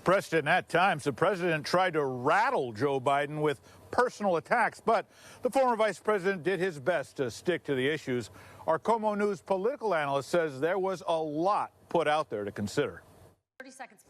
Preston, at times, the president tried to rattle Joe Biden with personal attacks, but the former vice president did his best to stick to the issues. Our KOMO News political analyst says there was a lot put out there to consider.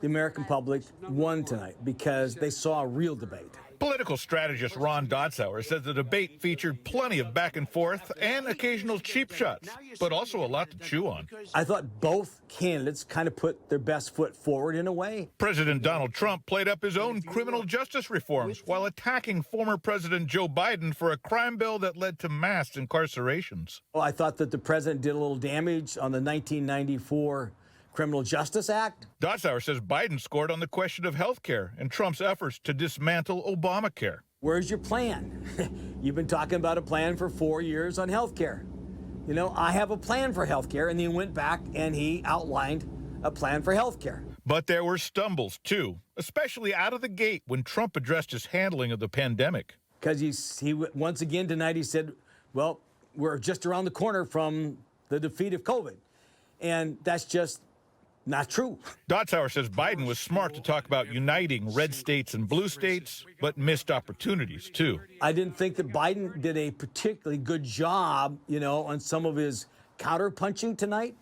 The American public won tonight because they saw a real debate. Political strategist Ron Dotzauer says the debate featured plenty of back and forth and occasional cheap shots, but also a lot to chew on. I thought both candidates kind of put their best foot forward in a way. President Donald Trump played up his own criminal justice reforms while attacking former President Joe Biden for a crime bill that led to mass incarcerations. Well, I thought that the president did a little damage on the 1994 Criminal Justice Act. Dotzauer says Biden scored on the question of health care and Trump's efforts to dismantle Obamacare. Where's your plan? You've been talking about a plan for 4 years on health care. You know, I have a plan for health care, and he went back and he outlined a plan for health care. But there were stumbles, too, especially out of the gate when Trump addressed his handling of the pandemic. Because he once again tonight, he said, well, we're just around the corner from the defeat of COVID. And that's just not true. Dotzauer says Biden was smart to talk about uniting red states and blue states, but missed opportunities, too. I didn't think that Biden did a particularly good job, you know, on some of his counter-punching tonight.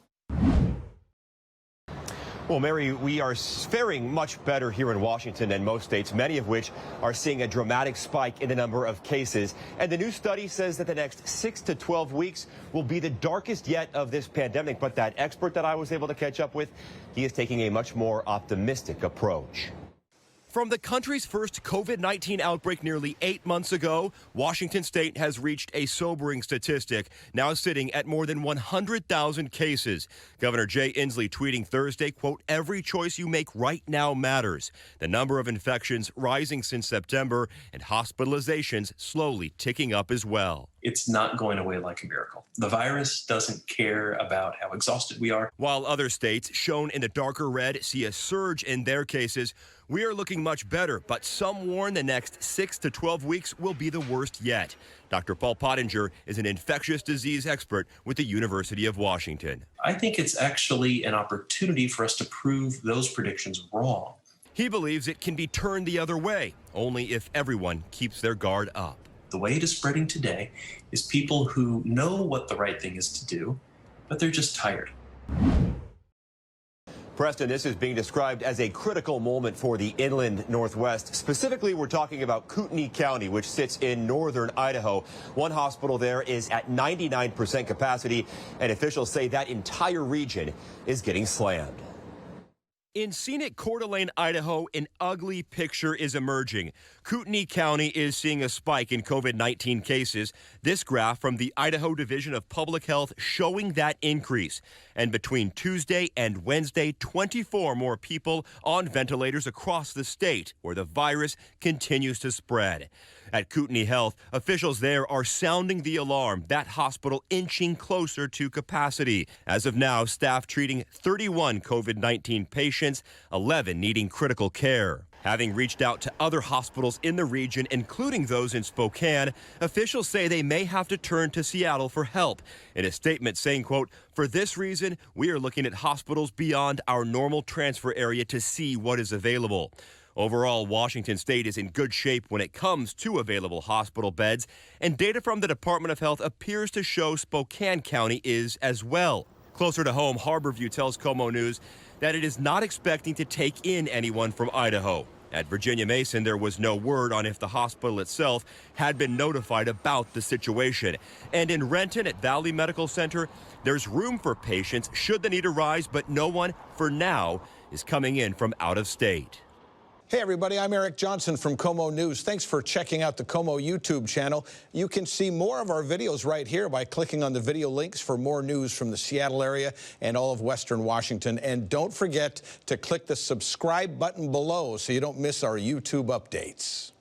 Well, Mary, we are faring much better here in Washington than most states, many of which are seeing a dramatic spike in the number of cases. And the new study says that the next 6 to 12 weeks will be the darkest yet of this pandemic. But that expert that I was able to catch up with, he is taking a much more optimistic approach. From the country's first COVID-19 outbreak nearly 8 months ago, Washington state has reached a sobering statistic, now sitting at more than 100,000 cases. Governor Jay Inslee tweeting Thursday, quote, "Every choice you make right now matters." The number of infections rising since September and hospitalizations slowly ticking up as well. It's not going away like a miracle. The virus doesn't care about how exhausted we are. While other states, shown in the darker red, see a surge in their cases, we are looking much better, but some warn the next 6 to 12 weeks will be the worst yet. Dr. Paul Pottinger is an infectious disease expert with the University of Washington. I think it's actually an opportunity for us to prove those predictions wrong. He believes it can be turned the other way, only if everyone keeps their guard up. The way it is spreading today is people who know what the right thing is to do, but they're just tired. Preston, this is being described as a critical moment for the inland Northwest. Specifically, we're talking about Kootenai County, which sits in northern Idaho. One hospital there is at 99% capacity, and officials say that entire region is getting slammed. In scenic Coeur d'Alene, Idaho, an ugly picture is emerging. Kootenai County is seeing a spike in COVID-19 cases. This graph from the Idaho Division of Public Health showing that increase. And between Tuesday and Wednesday, 24 more people on ventilators across the state, where the virus continues to spread. At Kootenai Health, officials there are sounding the alarm, that hospital inching closer to capacity. As of now, staff treating 31 COVID-19 patients, 11 needing critical care. Having reached out to other hospitals in the region, including those in Spokane, officials say they may have to turn to Seattle for help. In a statement saying, quote, "For this reason, we are looking at hospitals beyond our normal transfer area to see what is available." Overall, Washington state is in good shape when it comes to available hospital beds, and data from the Department of Health appears to show Spokane County is as well. Closer to home, Harborview tells KOMO News that it is not expecting to take in anyone from Idaho. At Virginia Mason, there was no word on if the hospital itself had been notified about the situation. And in Renton at Valley Medical Center, there's room for patients should the need arise, but no one, for now, is coming in from out of state. Hey everybody, I'm Eric Johnson from KOMO News. Thanks for checking out the KOMO YouTube channel. You can see more of our videos right here by clicking on the video links for more news from the Seattle area and all of Western Washington. And don't forget to click the subscribe button below so you don't miss our YouTube updates.